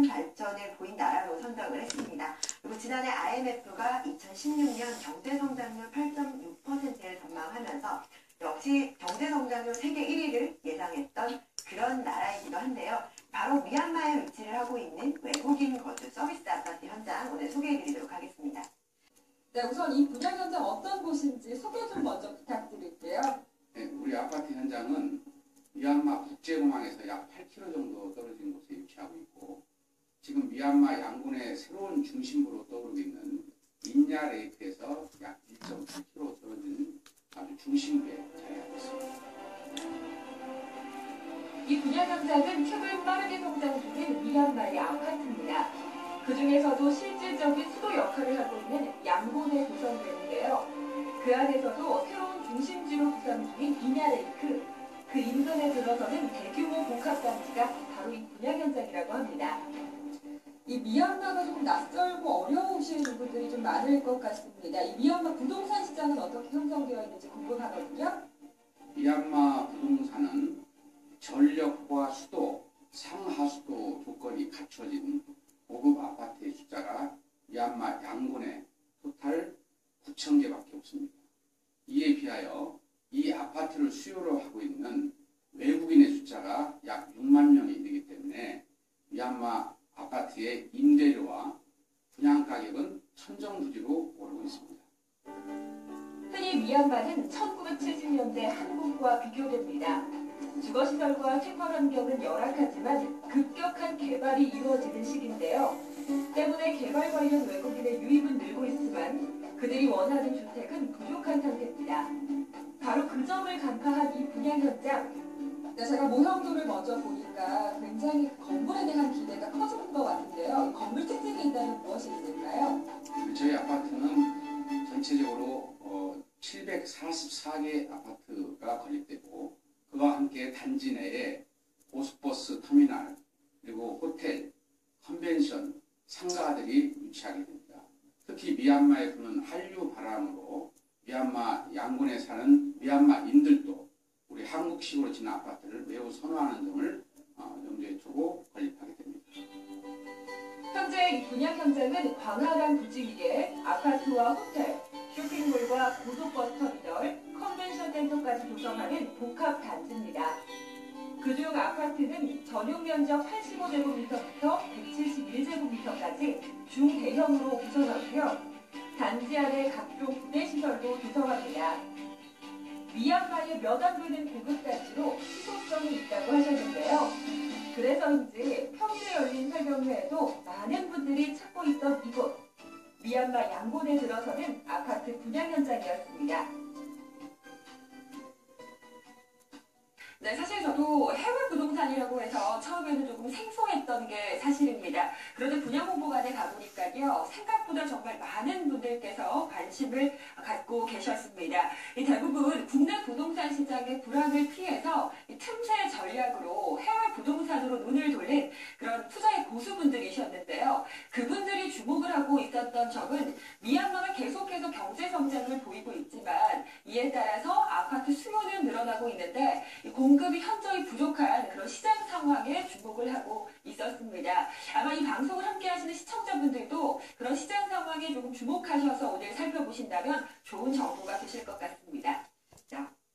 발전을 보인 나라로 선정을 했습니다. 그리고 지난해 IMF가 2016년 경제성장률 8.6%를 전망하면서 역시 경제성장률 세계 1위를 예상했던 그런 나라이기도 한데요. 바로 미얀마에 위치를 하고 있는 외국인 거주 서비스 아파트 현장 오늘 소개해드리도록 하겠습니다. 네, 우선 이 분양 현장 어떤 곳인지 소개 좀 먼저 부탁드릴게요. 네, 우리 아파트 현장은 미얀마 국제공항에서 약 8km 정도 떨어진 곳에 위치하고 있고, 지금 미얀마 양곤의 새로운 중심부로 떠오르고 있는 인야레이크에서 약 1.8km 떨어진 아주 중심부에 자리하고 있습니다. 이 분양 현장은 최근 빠르게 성장 중인 미얀마의 아파트입니다. 그 중에서도 실질적인 수도 역할을 하고 있는 양곤에 구성되는데요. 그 안에서도 새로운 중심지로 구상 중인 인야레이크, 그 인근에 들어서는 대규모 복합단지가 바로 이 분양 현장이라고 합니다. 이 미얀마가 조금 낯설고 어려우신 분들이 좀 많을 것 같습니다. 이 미얀마 부동산 시장은 어떻게 형성되어 있는지 궁금하거든요. 미얀마 부동산은 전력과 수도, 상하수도 조건이 갖춰진 고급 아파트의 숫자가 미얀마 양곤에 토탈 9,000개밖에 없습니다. 이에 비하여 이 아파트를 수요로 하고 있는 외국인의 숫자가 약 6만 명에 이르기 때문에 미얀마 아파트의 임대료와 분양 가격은 천정부지로 오르고 있습니다. 흔히 미얀마는 1970년대 한국과 비교됩니다. 주거시설과 생활환경은 열악하지만 급격한 개발이 이루어지는 시기인데요. 때문에 개발 관련 외국인의 유입은 늘고 있지만 그들이 원하는 주택은 부족한 상태입니다. 바로 그 점을 간파한 이 분양 현장. 제가 모형도를 먼저 보니까 굉장히 건물에 대한 기대가 커지는 것 같은데요. 건물 특징이 있다면 무엇이 있을까요? 저희 아파트는 전체적으로 744개 아파트가 건립되고, 그와 함께 단지 내에 고속버스 터미널, 그리고 호텔, 컨벤션, 상가들이 위치하게 됩니다. 특히 미얀마에 부는 한류 바람으로 미얀마 양곤에 사는 미얀마인들도 우리 한국식으로 지은 아파트를 매우 선호하는 점을 염두에 두고 건립하게 됩니다. 현재 이 분양 현장은 광활한 부지 위에 아파트와 호텔, 쇼핑몰과 고속버스 터미널, 컨벤션 센터까지 조성하는 복합 단지입니다. 그중 아파트는 전용 면적 85제곱미터부터 171제곱미터까지 중대형으로 구성하고요. 단지 안에 각종 부대시설도 조성합니다. 미얀마의 몇 안 되는 고급단지로 희소성이 있다고 하셨는데요. 그래서인지 평일에 열린 설명회에도 많은 분들이 찾고 있던 이곳, 미얀마 양곤에 들어서는 아파트 분양 현장이었습니다. 네, 사실 저도 해외 부동산이라고 해서 처음에는 조금 생소했던 게 사실입니다. 그런데 분양 홍보관에 가보니까요, 생각보다 정말 많은 분들께서 관심을 갖고 계셨습니다. 대부분 국내 부동산 시장의 불황을 피해서 틈새 전략으로 해외 부동산으로 눈을 돌린 그런 투자의 고수분들이셨는데요. 그분들이 주목을 하고 있었던 점은 미얀마가 계속해서 경제 성장을 보이고 있지만 이에 따라서 아파트 수요는 늘어나고 있는데 공급이 현저히 부족한 그런 시장 상황에 주목을 하고 있었습니다. 아마 이 방송을 함께 하시는 시청자분들도 그런 시장 상황에 조금 주목하셔서 오늘 살펴보신다면 좋은 정보가 되실 것 같습니다.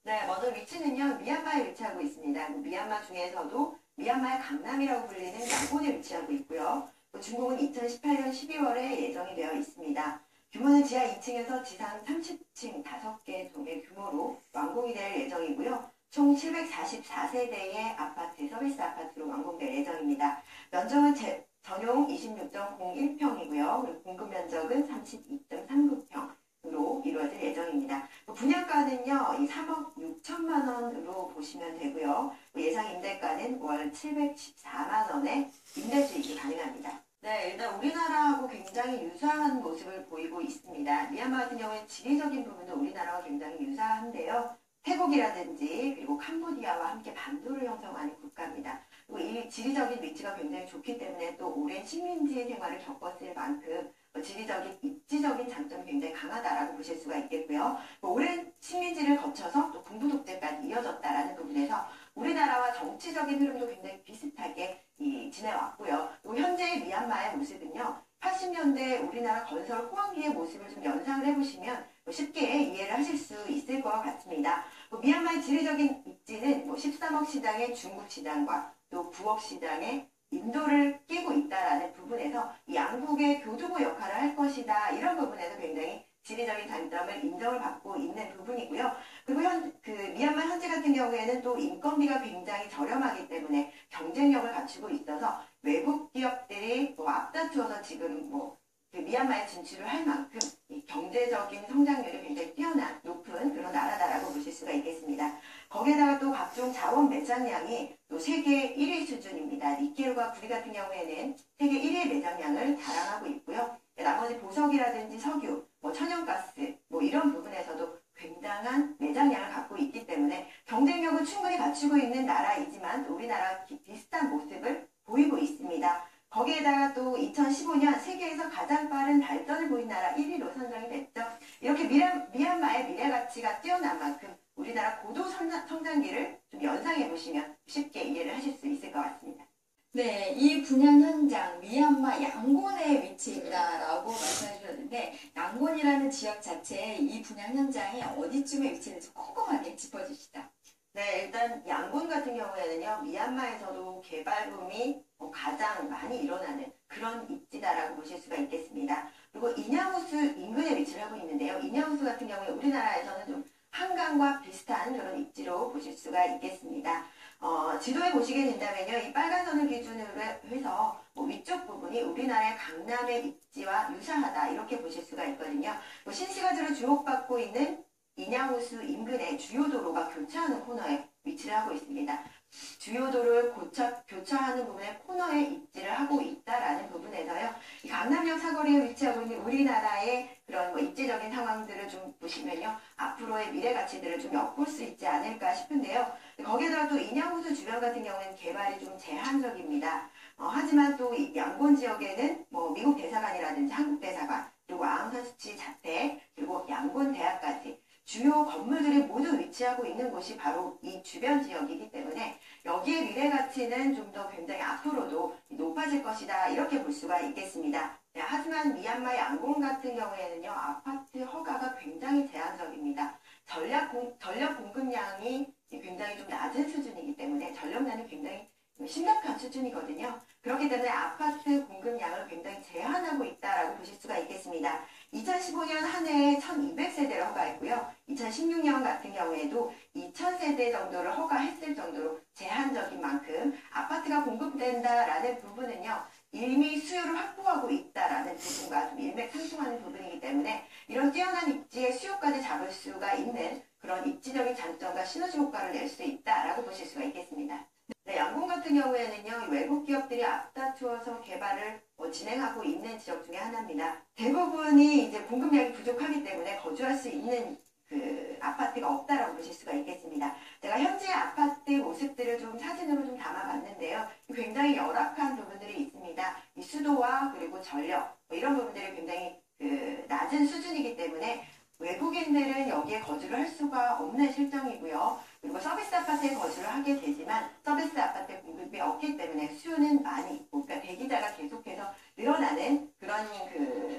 네, 먼저 위치는요, 미얀마에 위치하고 있습니다. 미얀마 중에서도 미얀마의 강남이라고 불리는 양곤에 위치하고 있고요. 준공은 2018년 12월에 예정이 되어 있습니다. 규모는 지하 2층에서 지상 30층 5개 동의 규모로 완공이 될 예정이고요. 총 744세대의 아파트, 서비스 아파트로 완공될 예정입니다. 면적은 전용 26.01평이고요. 그리고 공급 면적은 32.39평으로 이루어질 예정입니다. 분양가는요, 3억 6천만 원으로 보시면 되고요. 예상 임대가는 월 714만 원의 임대 수익이 가능합니다. 네, 일단 우리나라하고 굉장히 유사한 모습을 보이고 있습니다. 미얀마 같은 경우는 지리적인 부분도 우리나라와 굉장히 유사한데요. 태국이라든지 그리고 캄보디아와 함께 반도를 형성하는 국가입니다. 그리고 이 지리적인 위치가 굉장히 좋기 때문에 또 오랜 식민지 생활을 겪었을 만큼 지리적인 입지적인 장점이 굉장히 강하다라고 보실 수가 있겠고요. 오랜 식민지를 거쳐서 또 군부 독재까지 이어졌다라는 부분에서 우리나라와 정치적인 흐름도 굉장히 비슷하게 지내왔고요. 현재 미얀마의 모습은요. 80년대 우리나라 건설 호황기의 모습을 좀 연상을 해보시면 쉽게 이해를 하실 수 있을 것 같습니다. 미얀마의 지리적인 입지는 13억 시장의 중국 시장과 또 9억 시장의 인도를 끼고 있다라는 부분에서 이 양국의 교두보 역할을 할 것이다. 이런 부분에서 굉장히 지리적인 장점을 인정을 받고 있는 부분이고요. 그리고 미얀마 현지 같은 경우에는 또 인건비가 굉장히 저렴하기 때문에 경쟁력을 갖추고 있어서 외국 기업들이 앞다투어서 지금 미얀마에 진출을 할 만큼 이 경제적인 성장률이 굉장히 뛰어난 높은 그런 나라다라고 보실 수가 있겠습니다. 거기에다가 또 각종 자원 매장량이 또 세계 1위 수준입니다. 니켈과 구리 같은 경우에는 세계 1위의 매장량을 자랑하고 있고요. 나머지 보석이라든지 석유, 천연가스 이런 부분에서도 굉장한 매장량을 갖고 있기 때문에 경쟁력을 충분히 갖추고 있는 나라이지만 우리나라와 비슷한 모습을 보이고 있습니다. 거기에다가 또 2015년 세계에서 가장 빠른 발전을 보인 나라 1위로 선정이 됐죠. 이렇게 미얀마의 미래 가치가 뛰어난 만큼 우리나라 고도 성장기를 좀 연상해 보시면 쉽게 이해를 하실 수 있을 것 같습니다. 네, 이 분양 현장 미얀마 양곤의 위치입니다라고 말씀해 주셨는데 양곤이라는 지역 자체에 이 분양 현장이 어디쯤에 위치했는지 꼼꼼하게 짚어주시죠. 네, 일단 양곤 같은 경우에는요, 미얀마에서도 개발붐이 가장 많이 일어나는 그런 입지다라고 보실 수가 있겠습니다. 그리고 인야호수 인근에 위치를 하고 있는데요. 인야호수 같은 경우에 우리나라에서는 좀 한강과 비슷한 그런 입지로 보실 수가 있겠습니다. 지도에 보시게 된다면요, 이 빨간 선을 기준으로 해서 위쪽 부분이 우리나라의 강남의 입지와 유사하다 이렇게 보실 수가 있거든요. 신시가지로 주목받고 있는 인야호수 인근의 주요 도로가 교차하는 코너에 위치를 하고 있습니다. 주요 도로를 교차하는 부분에 코너에 입지를 하고 있다라는 부분에서요. 이 강남역 사거리에 위치하고 있는 우리나라의 그런 입지적인 상황들을 좀 보시면요. 앞으로의 미래 가치들을 좀 엿볼 수 있지 않을까 싶은데요. 거기에다가 또 인야호수 주변 같은 경우에는 개발이 좀 제한적입니다. 하지만 또 이 양곤 지역에는 미국 대사관이라든지 한국 대사관, 그리고 아웅산수치 자택, 그리고 양곤 대학까지 주요 건물들이 모두 위치하고 있는 곳이 바로 이 주변 지역이기 때문에 여기에 미래 가치는 좀 더 굉장히 앞으로도 높아질 것이다 이렇게 볼 수가 있겠습니다. 네, 하지만 미얀마 양곤 같은 경우에는요 아파트 허가가 굉장히 제한적입니다. 전력 공급량이 굉장히 좀 낮은 수준이기 때문에 전력난이 굉장히 심각한 수준이거든요. 그렇기 때문에 아파트 공급량을 굉장히 제한하고 있다라고 보실 수가 있겠습니다. 2015년 한 해에 1200세대를 허가했고요. 2016년 같은 경우에도 2000세대 정도를 허가했을 정도로 제한적인 만큼 아파트가 공급된다라는 부분은요. 이미 수요를 확보하고 있다라는 부분과 좀 일맥상통하는 부분이기 때문에 이런 뛰어난 입지의 수요까지 잡을 수가 있는 그런 입지적인 장점과 시너지 효과를 낼 수 있다라고 보실 수가 있겠습니다. 네, 양곤 같은 경우에는요, 외국 기업들이 앞다투어서 개발을 진행하고 있는 지역 중에 하나입니다. 대부분이 이제 공급량이 부족하기 때문에 거주할 수 있는 그 아파트가 없다라고 보실 수가 있겠습니다. 제가 현재 아파트 모습들을 좀 사진으로 좀 담아봤는데요. 굉장히 열악한 부분들이 있습니다. 이 수도와 그리고 전력 이런 부분들이 굉장히 낮은 수준이기 때문에 외국인들은 여기에 거주를 할 수가 없는 실정이고요. 그리고 서비스 아파트에 거주를 하게 되지만 서비스 아파트 공급이 없기 때문에 수요는 많이 있고 그러니까 대기자가 계속해서 늘어나는 그런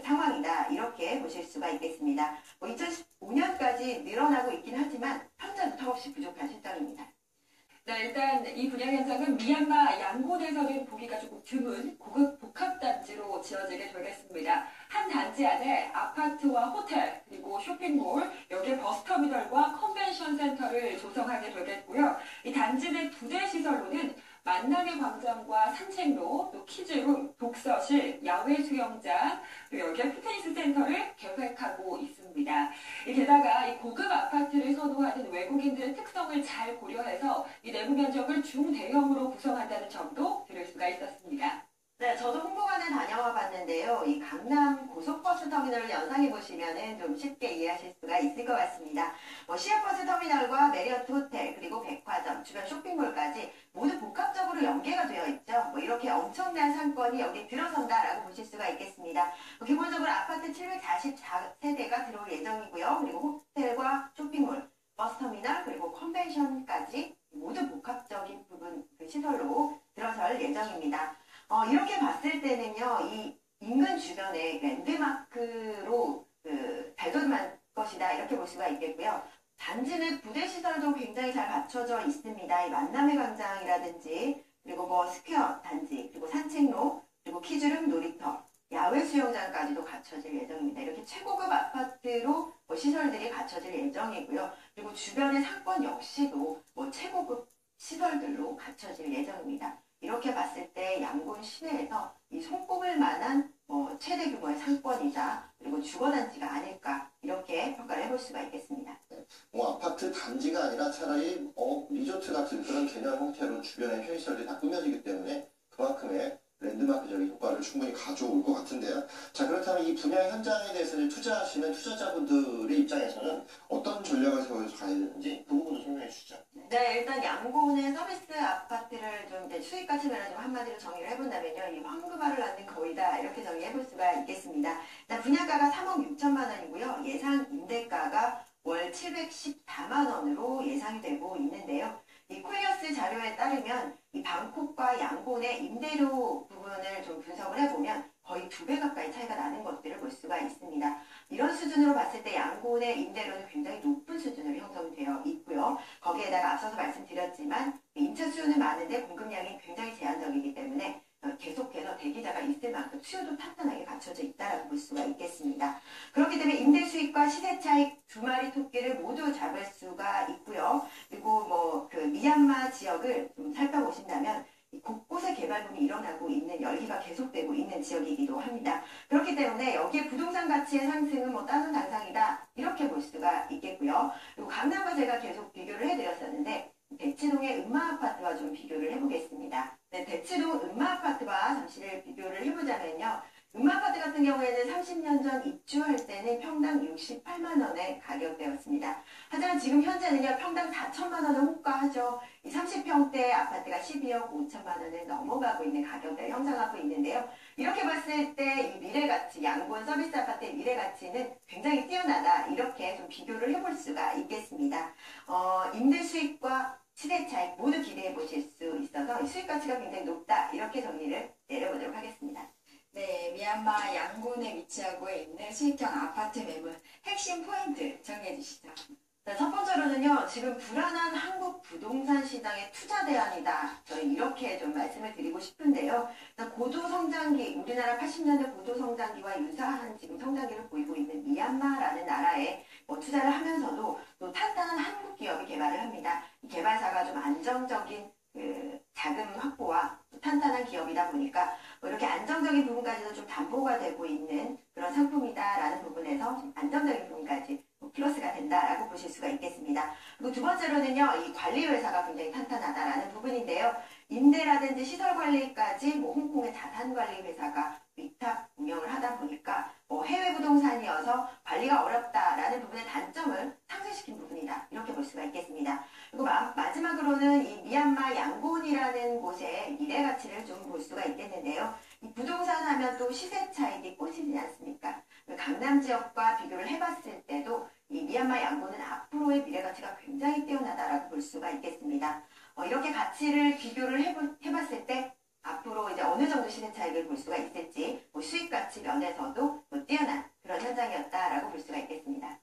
상황이다 이렇게 보실 수가 있겠습니다. 2015년까지 늘어나고 있긴 하지만 현재도 턱없이 부족한 실정입니다. 네, 일단 이 분양 현장은 미얀마 양곤에서는 보기가 조금 드문 고급 복합단지로 지어지게 되겠습니다. 한 단지 안에 아파트와 호텔, 그리고 쇼핑몰, 여기에 버스터미널과 컨벤션 센터를 조성하게 되겠고요. 이 단지 내 2대 시설로는 만남의 광장과 산책로, 또 키즈룸, 독서실, 야외 수영장, 그리고 여기에 피트니스 센터를 계획하고 있습니다. 게다가 이 고급 아파트를 선호하는 외국인들의 특성을 잘 고려해서 이 내부 면적을 중대형으로 구성한다는 점도 들을 수가 있었습니다. 네, 저도 홍보관에 다녀와 봤는데요. 이 강남 고속버스 터미널을 연상해 보시면은 좀 쉽게 이해하실 수가 있을 것 같습니다. 시외버스 터미널과 메리어트 호텔, 그리고 백화점, 주변 쇼핑몰까지 모두 복합적으로 연계가 되어 있죠. 이렇게 엄청난 상권이 여기 들어선다라고 보실 수가 있겠습니다. 기본적으로 아파트 744세대가 들어올 예정이고요. 그리고 호텔과 쇼핑몰, 버스터미널, 그리고 컨벤션까지 모두 복합적인 부분 시설로 들어설 예정입니다. 이렇게 봤을 때는요, 부동산은요, 이 인근 주변에 랜드마크로 발돋움할 것이다 이렇게 볼 수가 있겠고요. 단지 내 부대 시설도 굉장히 잘 갖춰져 있습니다. 이 만남의 광장이라든지 그리고 뭐 스퀘어 단지 그리고 산책로 그리고 키즈룸 놀이터 야외 수영장까지도 갖춰질 예정입니다. 이렇게 최고급 아파트로 뭐 시설들이 갖춰질 예정이고요. 그리고 주변의 상권 역시도 뭐 최고급 시설들로 갖춰질 예정입니다. 이렇게 봤을 때 양곤 시내에서 이 손꼽을 만한 최대 규모의 상권이자 그리고 주거단지가 아닐까 이렇게 평가를 해볼 수가 있겠습니다. 뭐 아파트 단지가 아니라 차라리 리조트 같은 그런 개념 형태로 주변의 편의시설들이 다 꾸며지기 때문에 그만큼의 랜드마크적인 효과를 충분히 가져올 것 같은데요. 자, 그렇다면 이 분야 현장에 대해서 투자하시는 투자자분들의 입장에서는 어떤 전략을 세워서 가야 되는지 그 부분도 설명해 주시죠. 네, 일단 양곤의 서비스 아파트를 좀 이제 수익가 측면을 좀 한마디로 정의를 해본다면요. 이 황금알을 낳는 거위다 이렇게 정의해볼 수가 있겠습니다. 일단 분양가가 3억 6천만 원이고요. 예상 임대가가 월 714만 원으로 예상이 되고 있는데요. 이 콜리어스 자료에 따르면 이 방콕과 양곤의 임대료 부분을 좀 분석을 해보면 거의 2배 가까이 차이가 나는 것들을 볼 수가 있습니다. 이런 수준으로 봤을 때 양곤의 임대료는 굉장히 높은 수준으로 형성되어 있고요. 거기에다가 앞서서 말씀드렸지만 인차 수요는 많은데 공급량이 굉장히 제한적이기 때문에 계속해서 대기자가 있을 만큼 수요도 탄탄하게 갖춰져 있다고 볼 수가 있겠습니다. 그렇기 때문에 임대 수익과 시세 차익 두 마리 토끼를 모두 잡을 수가 있고요. 그리고 그 미얀마 지역을 좀 살펴보신다면 곳곳에 개발붐이 일어나고 있는 열기가 계속되고 있는 지역이기도 합니다. 그렇기 때문에 여기에 부동산 가치의 상승은 따순당상이다 이렇게 볼 수가 있겠고요. 그리고 강남과 제가 계속 비교를 해드렸었는데 대치동의 음마아파트와 좀 비교를 해보겠습니다. 네, 대치동 음마아파트와 잠시를 비교를 해보자면요. 음마아파트 같은 경우에는 30년 전 입주할 때는 평당 68만 원의 가격대였습니다. 하지만 지금 현재는요, 평당 4천만 원을 호가하죠. 이 30평대 아파트가 12억 5천만 원을 넘어가고 있는 가격대를 형성하고 있는데요. 이렇게 봤을 때 이 미래가치, 양곤 서비스 아파트의 미래가치는 굉장히 뛰어나다. 이렇게 좀 비교를 해볼 수가 있겠습니다. 임대 수익과 시세 차익 모두 기대해 보실 수 있어서 수익 가치가 굉장히 높다. 이렇게 정리를 내려보도록 하겠습니다. 네, 미얀마 양곤에 위치하고 있는 수익형 아파트 매물 핵심 포인트 정리해 주시죠. 자, 첫 번째로는요, 지금 불안한 한국 부동산 시장의 투자 대안이다. 저는 이렇게 좀 말씀을 드리고 싶은데요. 고도 성장기, 우리나라 80년대 고도 성장기와 유사한 지금 성장기를 보이고 있는 미얀마라는 나라에 투자를 하면서도 또 탄탄한 한국 기업이 개발을 합니다. 이 개발사가 좀 안정적인 자금 확보와 탄탄한 기업이다 보니까 이렇게 안정적인 부분까지도 좀 담보가 되고 있는 그런 상품이다라는 부분에서 좀 안정적인 부분까지 플러스가 된다라고 보실 수가 있겠습니다. 그리고 두 번째로는요, 이 관리회사가 굉장히 탄탄하다라는 부분인데요. 임대라든지 시설 관리까지 홍콩의 자산관리회사가 위탁 운영을 하다 보니까 해외 부동산이어서 관리가 어렵다라는 부분의 단점을 상쇄시킨 부분이다. 이렇게 볼 수가 있겠습니다. 그리고 마지막으로는 이 미얀마 양곤이라는 곳의 미래 가치를 좀 볼 수가 있겠는데요. 이 부동산 하면 또 시세 차익이 꽂히지 않습니까? 강남 지역과 비교를 해봤을 때도 이 미얀마 양곤은 앞으로의 미래 가치가 굉장히 뛰어나다라고 볼 수가 있겠습니다. 이렇게 가치를 비교를 해봤을 때 앞으로 이제 어느 정도 시세 차익을 볼 수가 있을지 수익 가치 면에서도 뛰어난 그런 현장이었다라고 볼 수가 있겠습니다.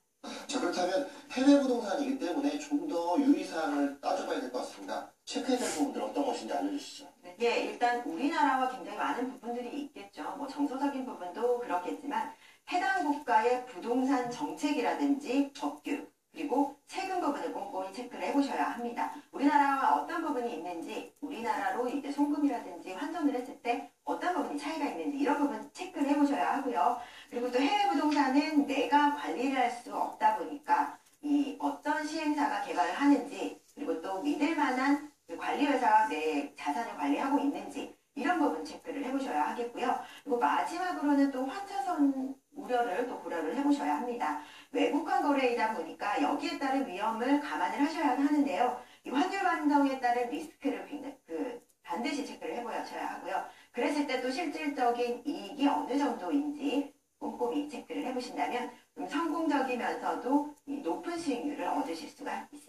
자, 그렇다면 해외 부동산이기 때문에 좀 더 유의사항을 따져봐야 될 것 같습니다. 체크해야 될 부분들 어떤 것인지 알려주시죠. 예, 일단 우리나라와 굉장히 많은 부분들이 있겠죠. 정서적인 부분도 그렇겠지만 해당 국가의 부동산 정책이라든지 법규 그리고 세금 부분을 꼼꼼히 체크를 해보셔야 합니다. 우리나라와 어떤 부분이 있는지, 우리나라로 이제 송금이라든지 환전을 했을 때 어떤 부분이 차이가 있는지 이런 부분 체크를 해보셔야 하고요. 그리고 또 해외 부동산은 내가 관리를 할 수 없다 보니까 이 어떤 시행사가 개발을 하는지 그리고 또 믿을 만한 관리회사가 내 자산을 관리하고 있는지 이런 부분 체크를 해보셔야 하겠고요. 그리고 마지막으로는 또 환차선 우려를 또 고려를 해보셔야 합니다. 외국환 거래이다 보니까 여기에 따른 위험을 감안을 하셔야 하는데요. 이 환율 반등에 따른 리스크를 반드시 체크를 해보셔야 하고요. 그랬을 때 또 실질적인 이익이 어느 정도인지 꼼꼼히 체크를 해보신다면 좀 성공적이면서도 이 높은 수익률을 얻으실 수가 있습니다.